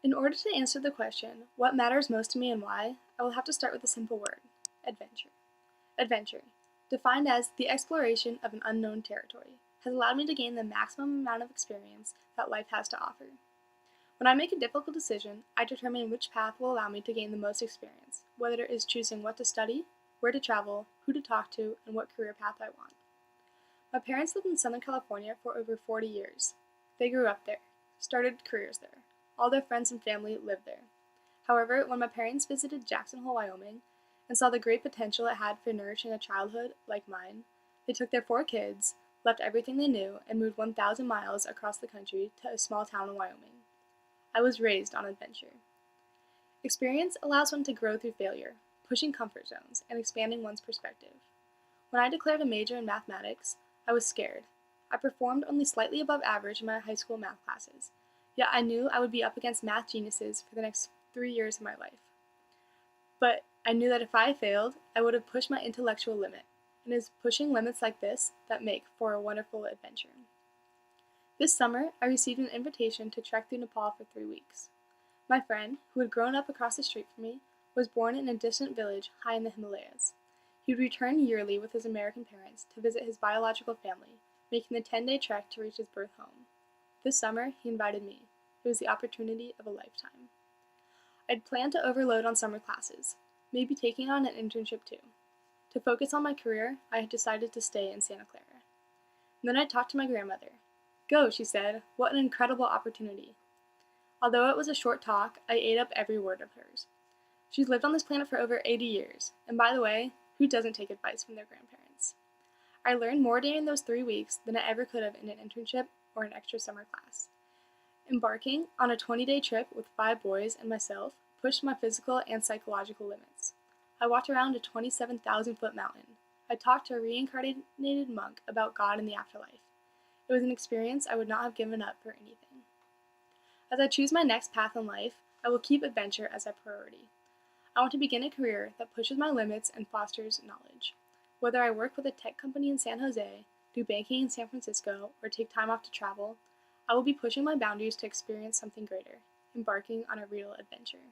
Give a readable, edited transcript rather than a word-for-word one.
In order to answer the question, what matters most to me and why, I will have to start with a simple word: adventure. Adventure, defined as the exploration of an unknown territory, has allowed me to gain the maximum amount of experience that life has to offer. When I make a difficult decision, I determine which path will allow me to gain the most experience, whether it is choosing what to study, where to travel, who to talk to, and what career path I want. My parents lived in Southern California for over 40 years. They grew up there, started careers there. All their friends and family lived there. However, when my parents visited Jackson Hole, Wyoming, and saw the great potential it had for nourishing a childhood like mine, they took their 4 kids, left everything they knew, and moved 1,000 miles across the country to a small town in Wyoming. I was raised on adventure. Experience allows one to grow through failure, pushing comfort zones, and expanding one's perspective. When I declared a major in mathematics, I was scared. I performed only slightly above average in my high school math classes, yet I knew I would be up against math geniuses for the next 3 years of my life. But I knew that if I failed, I would have pushed my intellectual limit, and it is pushing limits like this that make for a wonderful adventure. This summer, I received an invitation to trek through Nepal for 3 weeks. My friend, who had grown up across the street from me, was born in a distant village high in the Himalayas. He would return yearly with his American parents to visit his biological family, making the 10-day trek to reach his birth home. This summer, he invited me. It was the opportunity of a lifetime. I'd planned to overload on summer classes, maybe taking on an internship too. To focus on my career, I had decided to stay in Santa Clara. And then I talked to my grandmother. "Go," she said. "What an incredible opportunity." Although it was a short talk, I ate up every word of hers. She's lived on this planet for over 80 years, and by the way, who doesn't take advice from their grandparents? I learned more during those 3 weeks than I ever could have in an internship or an extra summer class. Embarking on a 20-day trip with 5 boys and myself pushed my physical and psychological limits. I walked around a 27,000-foot mountain. I talked to a reincarnated monk about God and the afterlife. It was an experience I would not have given up for anything. As I choose my next path in life, I will keep adventure as a priority. I want to begin a career that pushes my limits and fosters knowledge. Whether I work with a tech company in San Jose, do banking in San Francisco, or take time off to travel, I will be pushing my boundaries to experience something greater, embarking on a real adventure.